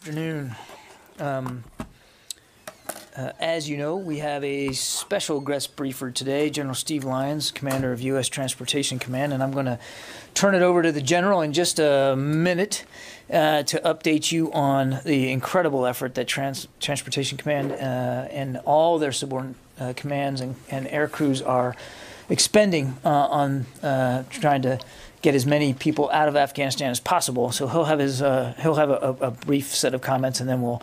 Afternoon. As you know, we have a special guest briefer today, General Steve Lyons, Commander of U.S. Transportation Command, and I'm going to turn it over to the General in just a minute to update you on the incredible effort that Transportation Command and all their subordinate commands and air crews are expending on trying to get as many people out of Afghanistan as possible. So he'll have a brief set of comments, and then we'll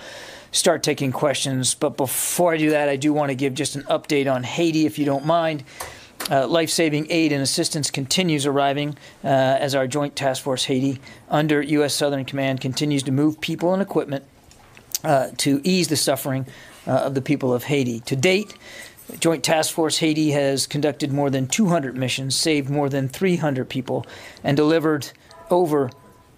start taking questions. But before I do that, I do want to give just an update on Haiti, if you don't mind. Life-saving aid and assistance continues arriving as our Joint Task Force Haiti under U.S. Southern Command continues to move people and equipment to ease the suffering of the people of Haiti. To date, Joint Task Force Haiti has conducted more than 200 missions, saved more than 300 people, and delivered over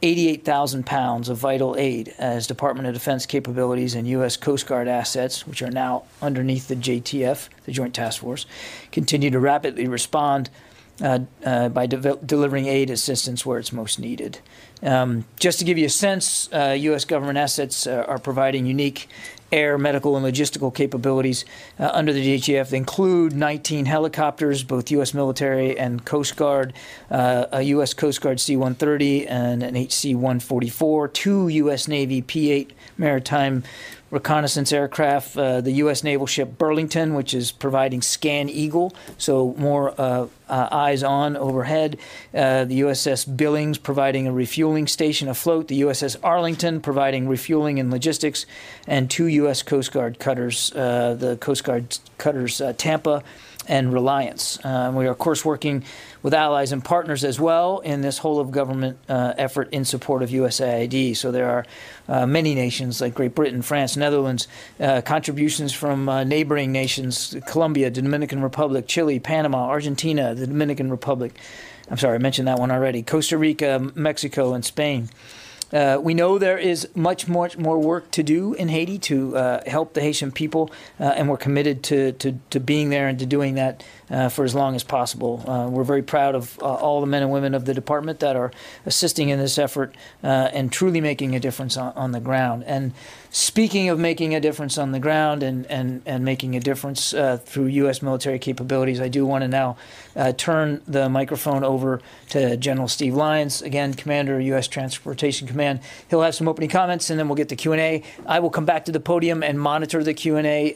88,000 pounds of vital aid as Department of Defense capabilities and U.S. Coast Guard assets, which are now underneath the JTF, the Joint Task Force, continue to rapidly respond by delivering aid assistance where it's most needed. Just to give you a sense, U.S. government assets are providing unique air, medical, and logistical capabilities under the JTF. They include 19 helicopters, both U.S. military and Coast Guard, a U.S. Coast Guard C-130 and an HC-144, 2 U.S. Navy P-8 maritime reconnaissance aircraft, the U.S. naval ship Burlington, which is providing Scan Eagle, so more eyes on overhead, the USS Billings providing a refueling station afloat, the USS Arlington providing refueling and logistics, and 2 U.S. Coast Guard cutters, the Coast Guard cutters Tampa and Reliance. We are, of course, working with allies and partners as well in this whole-of-government effort in support of USAID. So there are many nations like Great Britain, France, Netherlands, contributions from neighboring nations, Colombia, Dominican Republic, Chile, Panama, Argentina, the Dominican Republic. I'm sorry, I mentioned that one already. Costa Rica, Mexico, and Spain. We know there is much more work to do in Haiti to help the Haitian people, and we're committed to being there and to doing that for as long as possible. We're very proud of all the men and women of the department that are assisting in this effort and truly making a difference on the ground. And speaking of making a difference on the ground and making a difference through U.S. military capabilities, I do want to now turn the microphone over to General Steve Lyons, again, Commander of U.S. Transportation Command. He'll have some opening comments, and then we'll get to Q&A. I will come back to the podium and monitor the Q&A.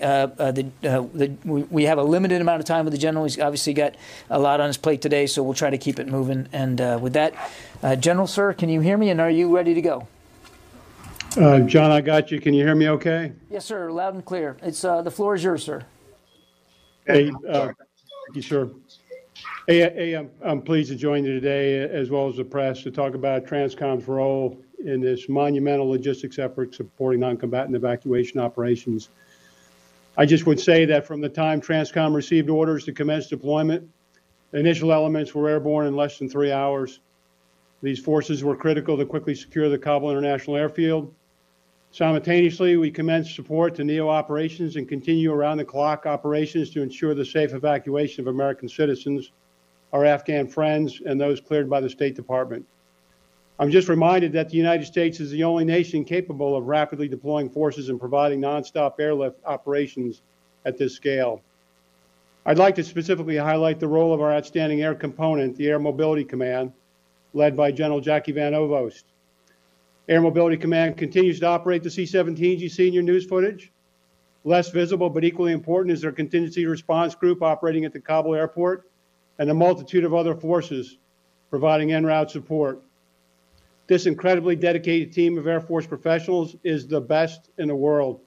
We have a limited amount of time with the General. He's obviously got a lot on his plate today, so we'll try to keep it moving. And with that, General, sir, can you hear me, and are you ready to go? John, I got you. Can you hear me okay? Yes, sir. Loud and clear. It's the floor is yours, sir. Hey, thank you, sir. Hey, I'm pleased to join you today, as well as the press, to talk about TRANSCOM's role in this monumental logistics effort supporting non-combatant evacuation operations. I just would say that from the time TRANSCOM received orders to commence deployment, the initial elements were airborne in less than 3 hours. These forces were critical to quickly secure the Kabul International Airfield. Simultaneously, we commenced support to NEO operations and continue around-the-clock operations to ensure the safe evacuation of American citizens, our Afghan friends, and those cleared by the State Department. I'm just reminded that the United States is the only nation capable of rapidly deploying forces and providing nonstop airlift operations at this scale. I'd like to specifically highlight the role of our outstanding air component, the Air Mobility Command, led by General Jackie Van Ovost. Air Mobility Command continues to operate the C-17s you see in your news footage. Less visible but equally important is their contingency response group operating at the Kabul airport and a multitude of other forces providing en route support. This incredibly dedicated team of Air Force professionals is the best in the world.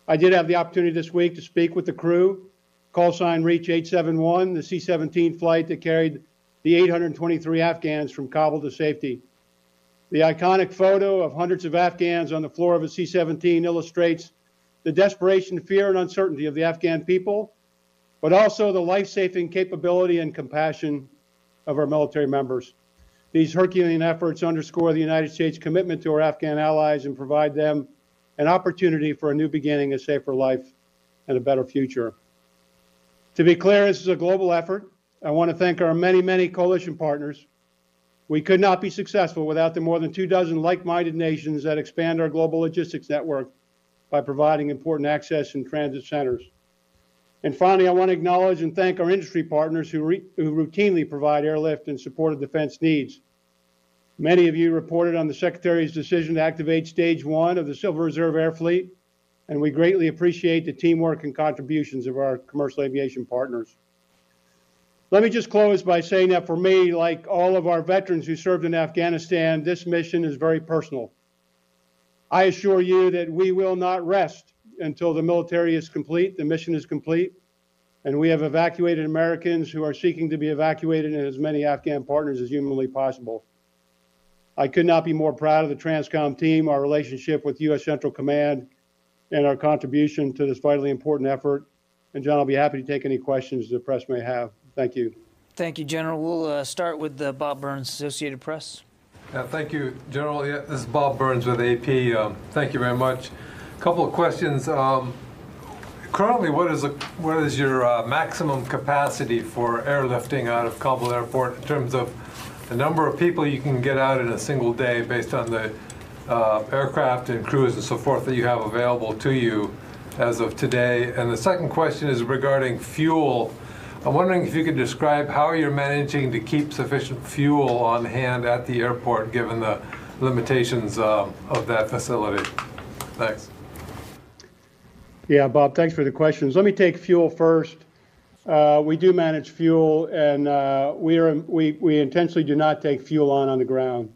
I did have the opportunity this week to speak with the crew, call sign Reach 871, the C-17 flight that carried the 823 Afghans from Kabul to safety. The iconic photo of hundreds of Afghans on the floor of a C-17 illustrates the desperation, fear, and uncertainty of the Afghan people, but also the life-saving capability and compassion of our military members. These Herculean efforts underscore the United States' commitment to our Afghan allies and provide them an opportunity for a new beginning, a safer life, and a better future. To be clear, this is a global effort. I want to thank our many, many coalition partners We could not be successful without the more than 24 like-minded nations that expand our global logistics network by providing important access and transit centers. And finally, I want to acknowledge and thank our industry partners who routinely provide airlift and support of defense needs. Many of you reported on the Secretary's decision to activate Stage 1 of the Civil Reserve Air Fleet, and we greatly appreciate the teamwork and contributions of our commercial aviation partners. Let me just close by saying that for me, like all of our veterans who served in Afghanistan, this mission is very personal. I assure you that we will not rest until the military is complete, the mission is complete, and we have evacuated Americans who are seeking to be evacuated and as many Afghan partners as humanly possible. I could not be more proud of the TRANSCOM team, our relationship with U.S. Central Command, and our contribution to this vitally important effort. And John, I'll be happy to take any questions the press may have. Thank you. Thank you, General. We'll start with Bob Burns, Associated Press. Thank you, General. Yeah, this is Bob Burns with AP. Thank you very much. A couple of questions. Currently, what is your maximum capacity for airlifting out of Kabul Airport in terms of the number of people you can get out in a single day based on the aircraft and crews and so forth that you have available to you as of today? And the second question is regarding fuel. I'm wondering if you could describe how you're managing to keep sufficient fuel on hand at the airport given the limitations of that facility. Thanks. Yeah, Bob, thanks for the questions. Let me take fuel first. We do manage fuel, and we intentionally do not take fuel on the ground.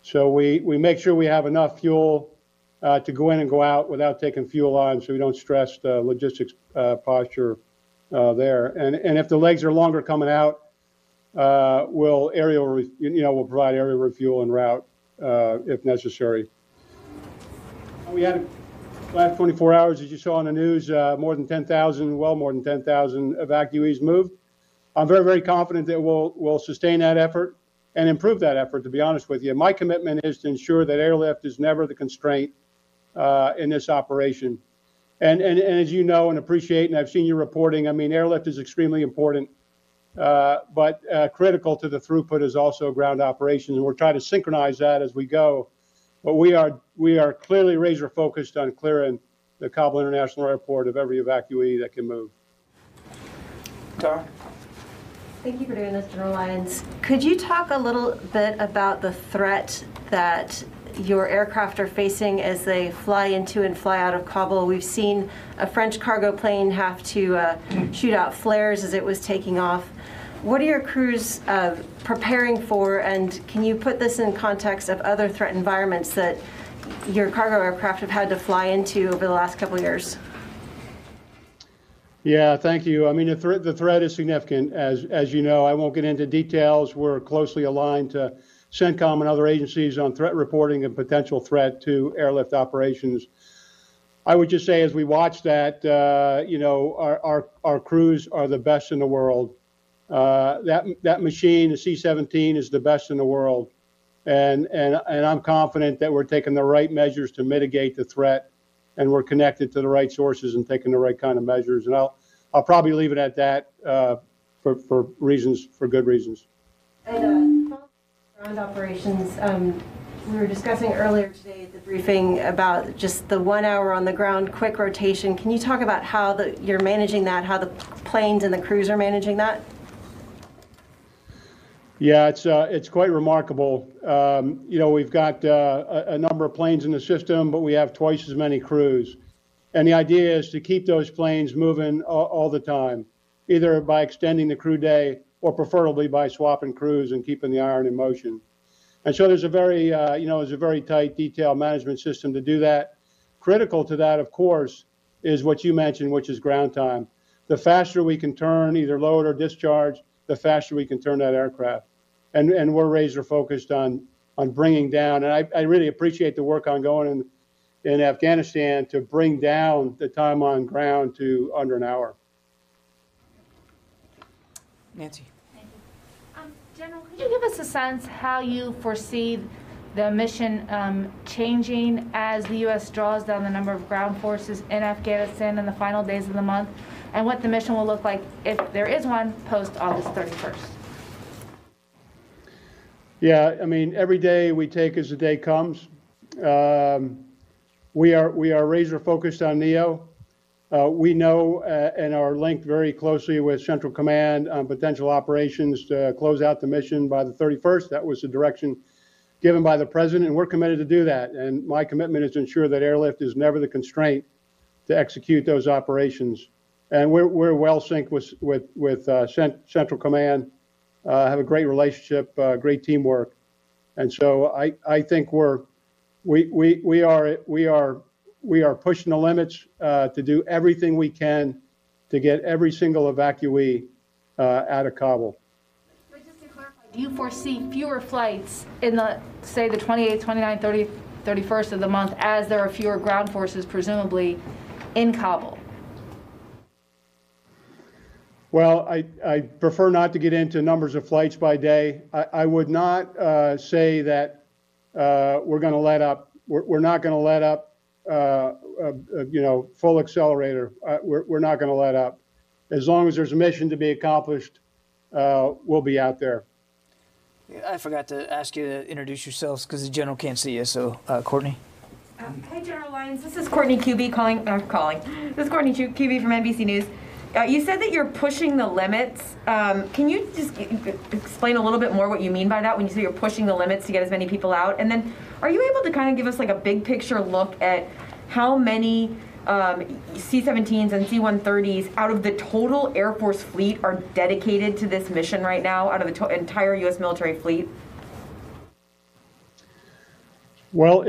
So we make sure we have enough fuel to go in and go out without taking fuel on, so we don't stress the logistics posture there. And if the legs are longer coming out, we'll provide aerial refuel en route if necessary. We had last 24 hours, as you saw in the news, more than 10,000 evacuees moved. I'm very, very confident that we'll sustain that effort and improve that effort, to be honest with you. My commitment is to ensure that airlift is never the constraint in this operation. And as you know and appreciate, and I've seen your reporting, I mean, airlift is extremely important, but critical to the throughput is also ground operations, and we're trying to synchronize that as we go. But we are clearly razor focused on clearing the Kabul International Airport of every evacuee that can move. Tara? Thank you for doing this, General Lyons. Could you talk a little bit about the threat that your aircraft are facing as they fly into and fly out of Kabul? We've seen a French cargo plane have to shoot out flares as it was taking off. What are your crews preparing for, and can you put this in context of other threat environments that your cargo aircraft have had to fly into over the last couple of years? Yeah, thank you. I mean, the threat is significant, as you know. I won't get into details. We're closely aligned to CENTCOM and other agencies on threat reporting and potential threat to airlift operations. I would just say, as we watch that, our crews are the best in the world. That machine, the C-17, is the best in the world, and I'm confident that we're taking the right measures to mitigate the threat, and we're connected to the right sources and taking the right kind of measures. And I'll probably leave it at that for good reasons. And ground operations. We were discussing earlier today at the briefing about just the 1 hour on the ground quick rotation. Can you talk about how you're managing that, how the planes and the crews are managing that? Yeah, it's quite remarkable. We've got a number of planes in the system, but we have twice as many crews. And the idea is to keep those planes moving all the time, either by extending the crew day or preferably by swapping crews and keeping the iron in motion. And so there's a very tight, detailed management system to do that. Critical to that, of course, is what you mentioned, which is ground time. The faster we can turn, either load or discharge, the faster we can turn that aircraft. And we're razor focused on bringing down, and I really appreciate the work ongoing in Afghanistan to bring down the time on ground to under an hour. Nancy. Thank you. General, could you give us a sense how you foresee the mission changing as the U.S. draws down the number of ground forces in Afghanistan in the final days of the month, and what the mission will look like, if there is one, post August 31st? Yeah, I mean, every day we take as the day comes. We are razor focused on NEO. We know and are linked very closely with Central Command on potential operations to close out the mission by the 31st. That was the direction given by the president, and we're committed to do that. And my commitment is to ensure that airlift is never the constraint to execute those operations. And we're well synced with Central Command, have a great relationship, great teamwork, and so I think we are pushing the limits to do everything we can to get every single evacuee out of Kabul. But just to clarify, do you foresee fewer flights in the, say, the 28th, 29th, 30th, 31st of the month as there are fewer ground forces presumably in Kabul? Well, I prefer not to get into numbers of flights by day. I would not say that we're going to let up. We're not going to let up, full accelerator. We're not going to let up. As long as there's a mission to be accomplished, we'll be out there. I forgot to ask you to introduce yourselves because the general can't see you. So, Courtney. Hi, General Lyons. This is Courtney Kuby This is Courtney Kuby from NBC News. You said that you're pushing the limits. Can you just explain a little bit more what you mean by that when you say you're pushing the limits to get as many people out? And then are you able to kind of give us like a big picture look at how many C-17s and C-130s out of the total Air Force fleet are dedicated to this mission right now, out of the entire U.S. military fleet? Well,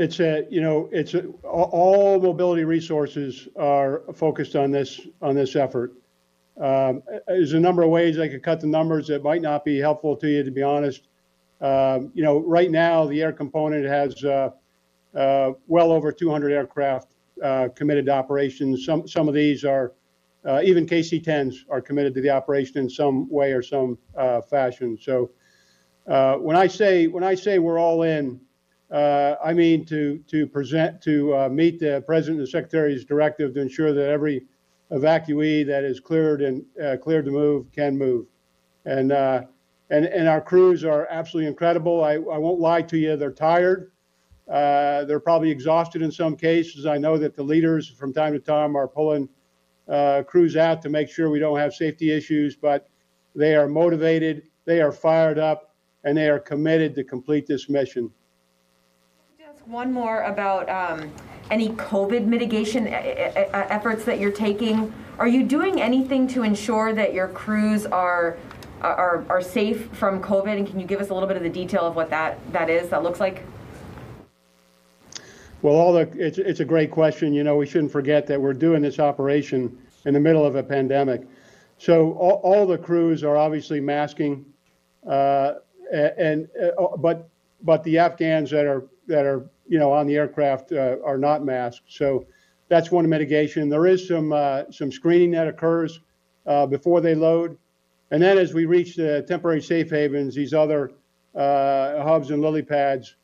all mobility resources are focused on this effort. There's a number of ways I could cut the numbers that might not be helpful to you, to be honest. Right now, the air component has well over 200 aircraft committed to operations. Some of these are, even KC-10s are committed to the operation in some way or some fashion. So when I say we're all in, I mean to meet the President and the Secretary's directive to ensure that every evacuee that is cleared to move can move, and our crews are absolutely incredible. I won't lie to you; they're tired. They're probably exhausted in some cases. I know that the leaders from time to time are pulling crews out to make sure we don't have safety issues, but they are motivated, they are fired up, and they are committed to complete this mission. One more about any COVID mitigation efforts that you're taking. Are you doing anything to ensure that your crews are safe from COVID? And can you give us a little bit of the detail of what that looks like? Well, it's a great question. We shouldn't forget that we're doing this operation in the middle of a pandemic. So all the crews are obviously masking, but the Afghans that are on the aircraft are not masked. So that's one mitigation. There is some screening that occurs before they load, and then as we reach the temporary safe havens, these other hubs and lily pads,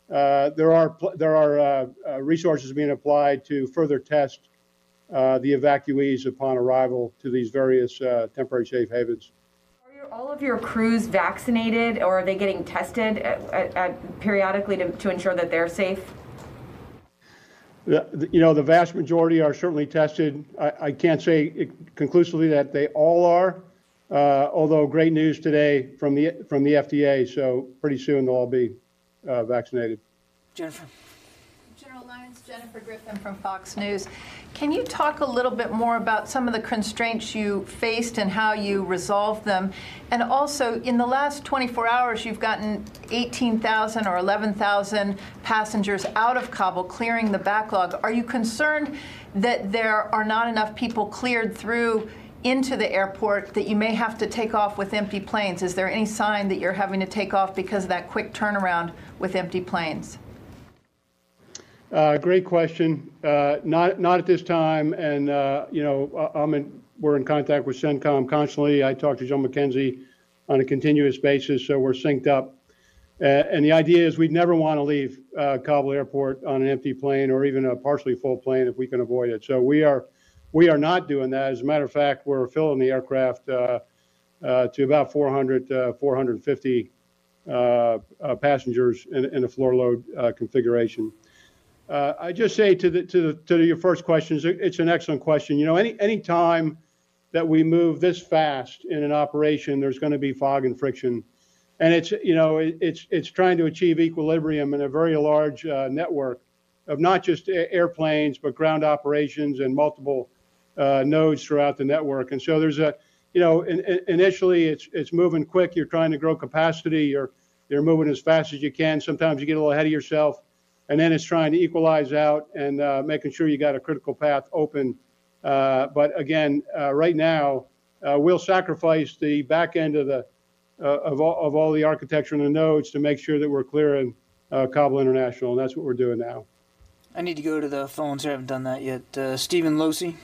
there are resources being applied to further test the evacuees upon arrival to these various temporary safe havens. Are all of your crews vaccinated, or are they getting tested periodically to ensure that they're safe? The vast majority are certainly tested. I can't say conclusively that they all are, although great news today from the FDA. So pretty soon they'll all be vaccinated. Jennifer. General Lyons, Jennifer Griffin from Fox News. Can you talk a little bit more about some of the constraints you faced and how you resolved them? And also, in the last 24 hours, you've gotten 18,000 or 11,000 passengers out of Kabul, clearing the backlog. Are you concerned that there are not enough people cleared through into the airport, that you may have to take off with empty planes? Is there any sign that you're having to take off because of that quick turnaround with empty planes? Great question. Not at this time, and we're in contact with CENTCOM constantly. I talk to Joe McKenzie on a continuous basis, so we're synced up. And the idea is we'd never want to leave Kabul Airport on an empty plane or even a partially full plane if we can avoid it. So we are not doing that. As a matter of fact, we're filling the aircraft to about 400 to 450 passengers in a floor load configuration. I just say to your first question, it's an excellent question. You know, any time that we move this fast in an operation, there's going to be fog and friction, and it's trying to achieve equilibrium in a very large network of not just airplanes but ground operations and multiple nodes throughout the network. And so there's initially it's moving quick. You're trying to grow capacity. You're moving as fast as you can. Sometimes you get a little ahead of yourself. And then it's trying to equalize out and making sure you got a critical path open. But again, right now, we'll sacrifice the back end of all the architecture and the nodes to make sure that we're clearing Kabul International, and that's what we're doing now. I need to go to the phones. I haven't done that yet. Stephen Losey.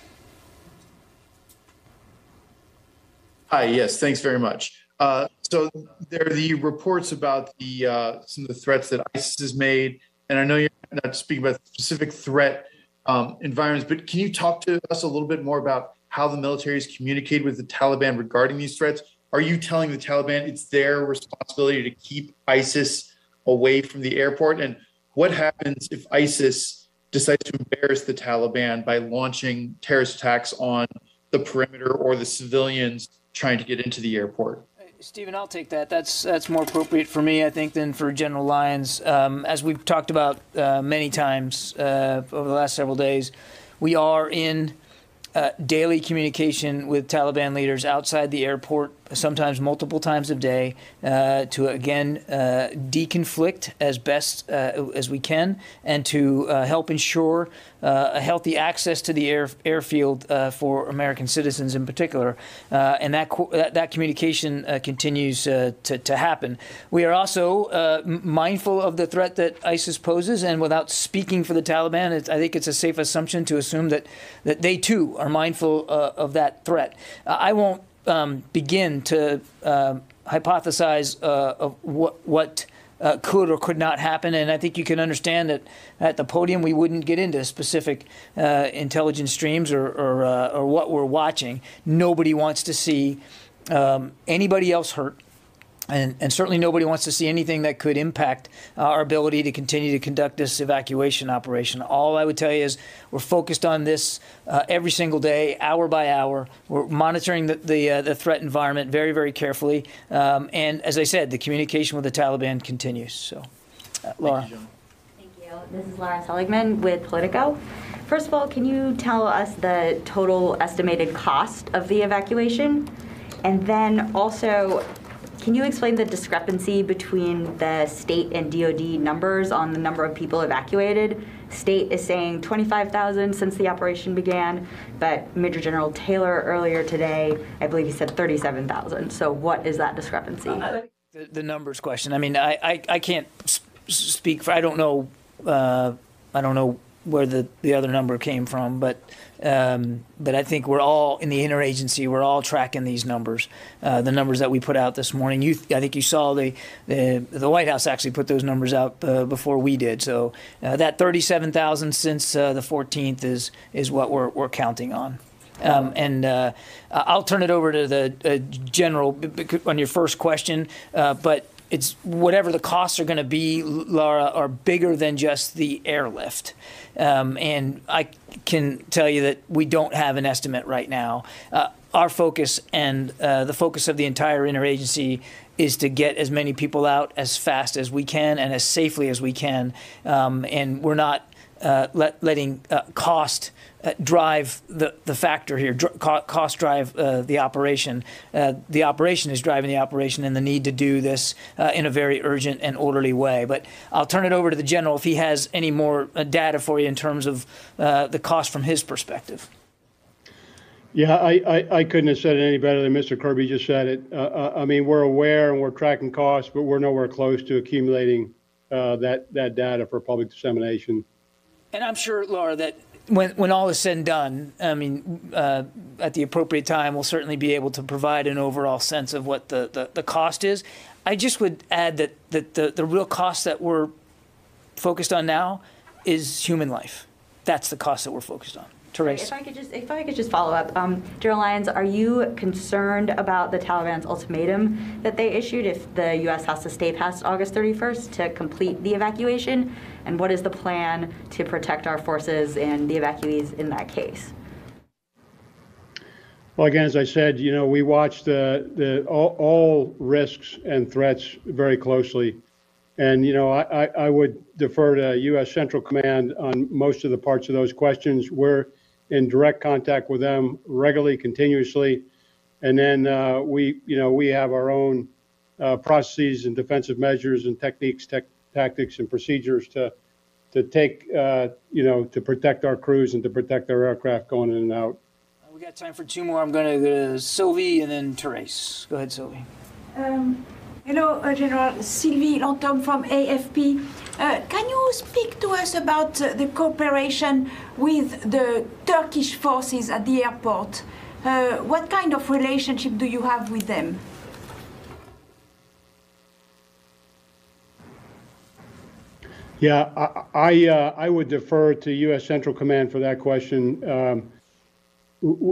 Hi, yes, thanks very much. So there are the reports about some of the threats that ISIS has made. And I know you're not speaking about specific threat environments, but can you talk to us a little bit more about how the military has communicated with the Taliban regarding these threats? Are you telling the Taliban it's their responsibility to keep ISIS away from the airport? And what happens if ISIS decides to embarrass the Taliban by launching terrorist attacks on the perimeter or the civilians trying to get into the airport? Stephen, I'll take that. That's more appropriate for me, I think, than for General Lyons. As we've talked about many times over the last several days, we are in daily communication with Taliban leaders outside the airport, sometimes multiple times a day, to again deconflict as best as we can, and to help ensure a healthy access to the airfield for American citizens in particular, and that communication continues to happen. We are also mindful of the threat that ISIS poses, and without speaking for the Taliban, I think it's a safe assumption to assume that they too are mindful of that threat. I won't begin to hypothesize of what could or could not happen, and I think you can understand that at the podium we wouldn't get into specific intelligence streams or what we're watching. Nobody wants to see anybody else hurt. And certainly nobody wants to see anything that could impact our ability to continue to conduct this evacuation operation. All I would tell you is we're focused on this every single day, hour by hour. We're monitoring the threat environment very, very carefully. And as I said, the communication with the Taliban continues. So, Laura. Thank you. This is Laura Seligman with Politico. First of all, can you tell us the total estimated cost of the evacuation? And then also, can you explain the discrepancy between the state and DoD numbers on the number of people evacuated? State is saying 25,000 since the operation began, but Major General Taylor earlier today, I believe he said 37,000. So what is that discrepancy? The numbers question. I mean, I can't speak for. I don't know where the other number came from, but I think we're all in the interagency. We're all tracking these numbers, the numbers that we put out this morning. I think you saw the White House actually put those numbers out before we did. So that 37,000 since the 14th is what we're counting on. I'll turn it over to the general on your first question, but it's whatever the costs are going to be, Laura, are bigger than just the airlift. And I can tell you that we don't have an estimate right now. Our focus and the focus of the entire interagency is to get as many people out as fast as we can and as safely as we can. And we're not letting cost drive the factor here. Cost drive the operation. The operation is driving the operation and the need to do this in a very urgent and orderly way. But I'll turn it over to the general if he has any more data for you in terms of the cost from his perspective. Yeah, I couldn't have said it any better than Mr. Kirby just said it. I mean, we're aware and we're tracking costs, but we're nowhere close to accumulating that data for public dissemination. And I'm sure, Laura, that when all is said and done, I mean, at the appropriate time, we'll certainly be able to provide an overall sense of what the cost is. I just would add that the real cost that we're focused on now is human life. That's the cost that we're focused on. Therese. If I could just follow up, General Lyons, are you concerned about the Taliban's ultimatum that they issued if the U.S. has to stay past August 31st to complete the evacuation? And what is the plan to protect our forces and the evacuees in that case? Well, again, as I said, we watch all risks and threats very closely. And, I would defer to U.S. Central Command on most of the parts of those questions. We're in direct contact with them regularly, continuously. And then we have our own processes and defensive measures and techniques, tactics and procedures to take, to protect our crews and to protect our aircraft going in and out. We got time for two more. I'm going to go to Sylvie and then Therese. Go ahead, Sylvie. Hello, General. Sylvie Lantom from AFP. Can you speak to us about the cooperation with the Turkish forces at the airport? What kind of relationship do you have with them? Yeah, I would defer to U.S. Central Command for that question.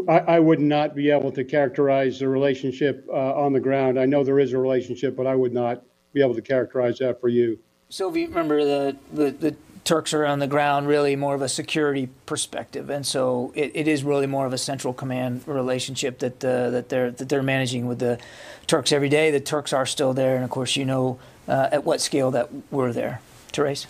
I would not be able to characterize the relationship on the ground. I know there is a relationship, but I would not be able to characterize that for you. Sylvie, remember the Turks are on the ground, really more of a security perspective, and so it is really more of a Central Command relationship that they're managing with the Turks every day. The Turks are still there, and of course, at what scale that we're there. Therese.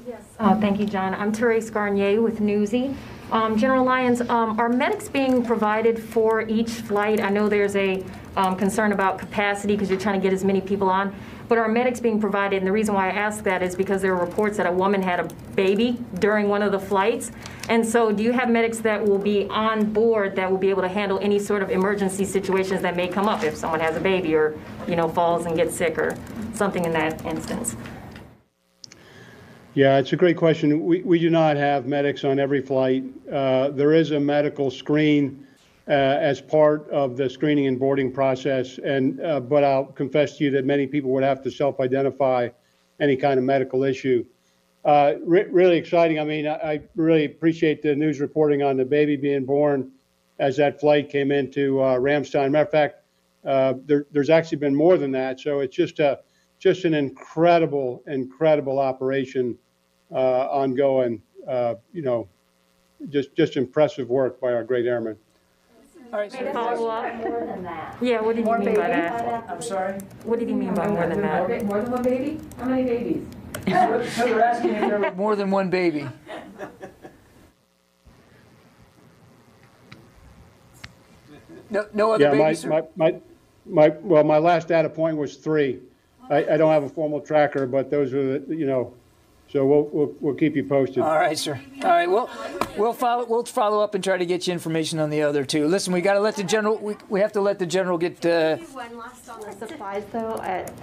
Yes. Thank you, John. I'm Therese Garnier with Newsy. General Lyons, are medics being provided for each flight? I know there's a concern about capacity because you're trying to get as many people on, but are medics being provided? And the reason why I ask that is because there are reports that a woman had a baby during one of the flights. And so do you have medics that will be on board that will be able to handle any sort of emergency situations that may come up if someone has a baby or, falls and gets sick or something in that instance? Yeah, it's a great question. We do not have medics on every flight. There is a medical screen as part of the screening and boarding process, but I'll confess to you that many people would have to self-identify any kind of medical issue. Really exciting. I mean, I really appreciate the news reporting on the baby being born as that flight came into Ramstein. Matter of fact, there's actually been more than that. So it's just an incredible operation. Ongoing, just impressive work by our great airmen. All right, so Follow up. More than that. Yeah, what did you mean by that? I'm sorry? What did you mean by more than that? More than one baby? How many babies? So they're asking if there were more than one baby. No other babies, sir? My last data point was 3. I don't have a formal tracker, but those are so we'll keep you posted. All right, sir. All right, we'll follow up and try to get you information on the other two. Listen, we got to let the general. We have to let the general get. One last on the supplies, though, at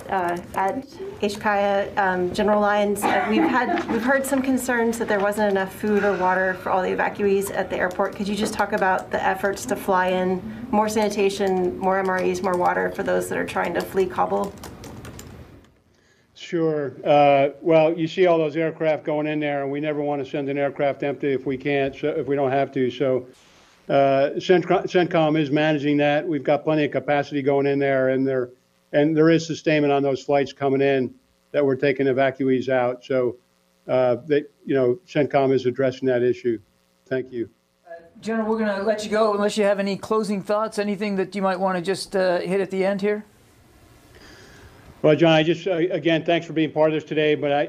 HKIA, General Lyons. We've heard some concerns that there wasn't enough food or water for all the evacuees at the airport. Could you just talk about the efforts to fly in more sanitation, more MREs, more water for those that are trying to flee Kabul? Sure. Well, you see all those aircraft going in there, and we never want to send an aircraft empty if we can't, if we don't have to. So CENTCOM is managing that. We've got plenty of capacity going in there, and there is sustainment on those flights coming in that we're taking evacuees out. So CENTCOM is addressing that issue. Thank you. General, we're going to let you go unless you have any closing thoughts, anything that you might want to just hit at the end here. Well, John, I just, again, thanks for being part of this today. But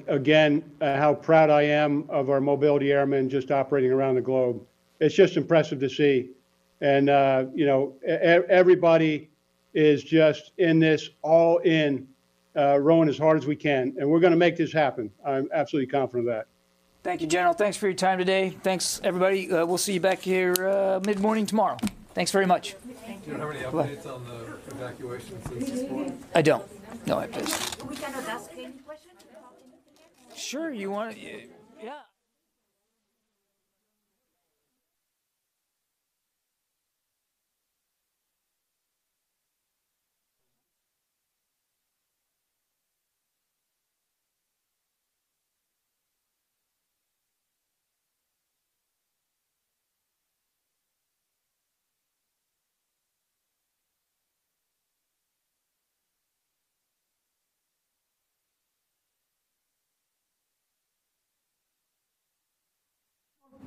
again, how proud I am of our mobility airmen just operating around the globe. It's just impressive to see. And, everybody is just in this all in, rowing as hard as we can. And we're going to make this happen. I'm absolutely confident of that. Thank you, General. Thanks for your time today. Thanks, everybody. We'll see you back here mid-morning tomorrow. Thanks very much. Do you have any updates on the evacuation since this morning? I don't. No, I just. We cannot ask any questions? Sure, you want to? Yeah.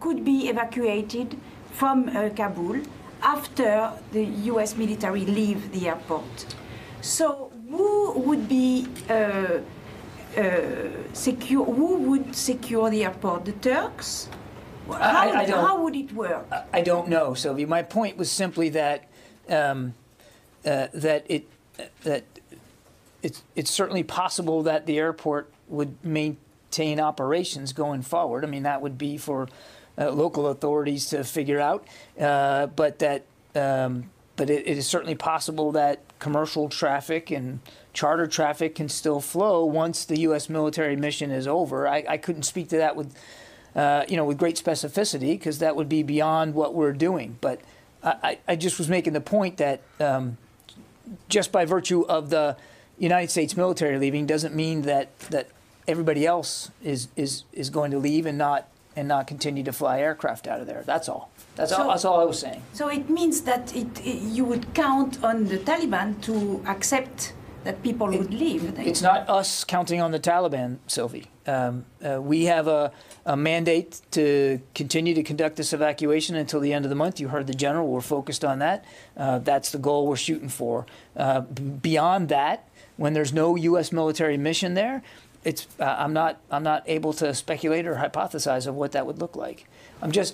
could be evacuated from Kabul after the US military leave the airport. So who would be secure? Who would secure the airport? The Turks? How would it work? I don't know, Sylvie. My point was simply that it's certainly possible that the airport would maintain operations going forward. I mean, that would be for local authorities to figure out, but it is certainly possible that commercial traffic and charter traffic can still flow once the U.S. military mission is over. I couldn't speak to that with great specificity because that would be beyond what we're doing. But I just was making the point that just by virtue of the United States military leaving doesn't mean that everybody else is going to leave and not continue to fly aircraft out of there. That's all. That's all I was saying. So it means that you would count on the Taliban to accept that people would leave. It's not us counting on the Taliban, Sylvie. We have a mandate to continue to conduct this evacuation until the end of the month. You heard the general. We're focused on that. That's the goal we're shooting for. Beyond that, when there's no U.S. military mission there, I'm not able to speculate or hypothesize of what that would look like.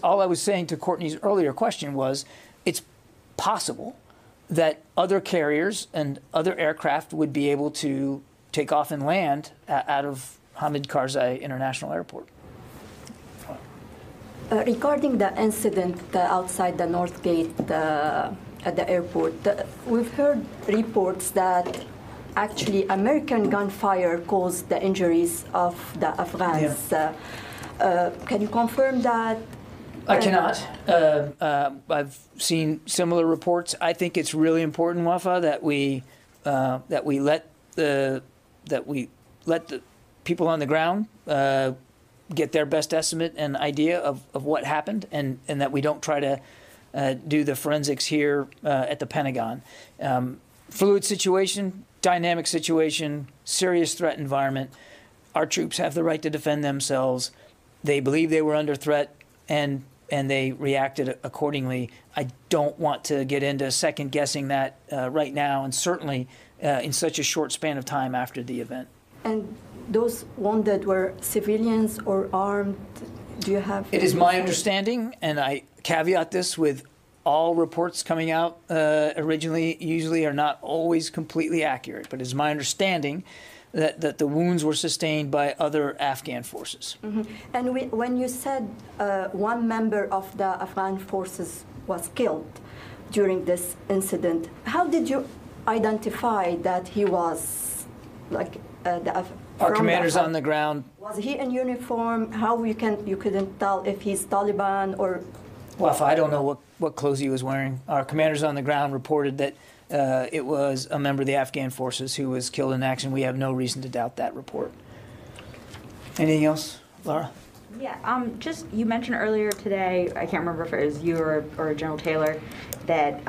All I was saying to Courtney's earlier question was, it's possible that other carriers and other aircraft would be able to take off and land out of Hamid Karzai International Airport. Regarding the incident outside the North Gate at the airport, we've heard reports that actually American gunfire caused the injuries of the Afghans. Yeah. Can you confirm that? I cannot. I've seen similar reports. I think it's really important, Wafa, that we let the people on the ground get their best estimate and idea of what happened, and that we don't try to do the forensics here at the Pentagon. Fluid situation, dynamic situation, serious threat environment. Our troops have the right to defend themselves. They believe they were under threat, and they reacted accordingly. I don't want to get into second guessing that right now, and certainly in such a short span of time after the event. And those wounded were civilians or armed? Do you have? It is my understanding, and I caveat this with all reports coming out usually are not always completely accurate, but it's my understanding that the wounds were sustained by other Afghan forces. Mm-hmm. And when you said one member of the Afghan forces was killed during this incident, how did you identify that he was our commanders on the ground? Was he in uniform? How you couldn't tell if he's Taliban or? Well, I don't know what clothes he was wearing. Our commanders on the ground reported that it was a member of the Afghan forces who was killed in action. We have no reason to doubt that report. Anything else, Laura? Yeah, just you mentioned earlier today, I can't remember if it was you or General Taylor, that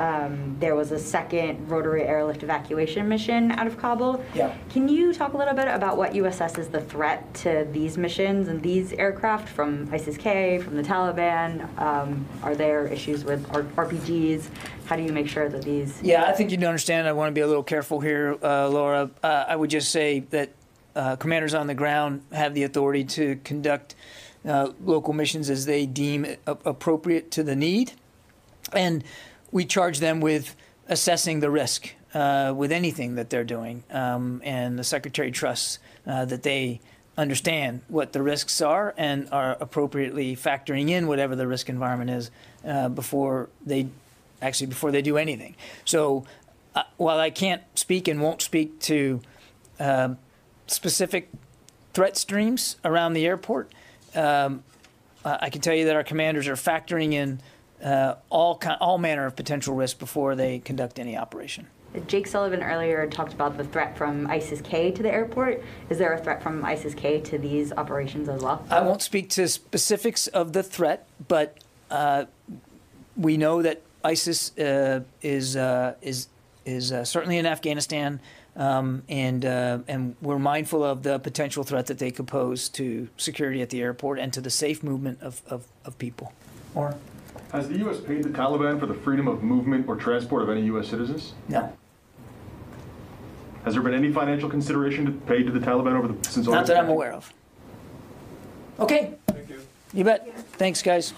there was a second rotary airlift evacuation mission out of Kabul. Yeah. Can you talk a little bit about what you assess as the threat to these missions and these aircraft from ISIS-K, from the Taliban? Are there issues with RPGs? How do you make sure that these... Yeah, I think you do understand. I want to be a little careful here, Laura. I would just say that commanders on the ground have the authority to conduct local missions as they deem appropriate to the need. And we charge them with assessing the risk with anything that they're doing. And the Secretary trusts that they understand what the risks are and are appropriately factoring in whatever the risk environment is before they do anything. So while I can't speak and won't speak to specific threat streams around the airport, I can tell you that our commanders are factoring in all manner of potential risk before they conduct any operation. Jake Sullivan earlier talked about the threat from ISIS-K to the airport. Is there a threat from ISIS-K to these operations as well? I won't speak to specifics of the threat, but we know that ISIS is certainly in Afghanistan. And we're mindful of the potential threat that they could pose to security at the airport and to the safe movement of people. Or has the U.S. paid the Taliban for the freedom of movement or transport of any U.S. citizens? No. Has there been any financial consideration paid to the Taliban since August? Not that I'm aware of. Okay. Thank you. You bet. Thanks, guys.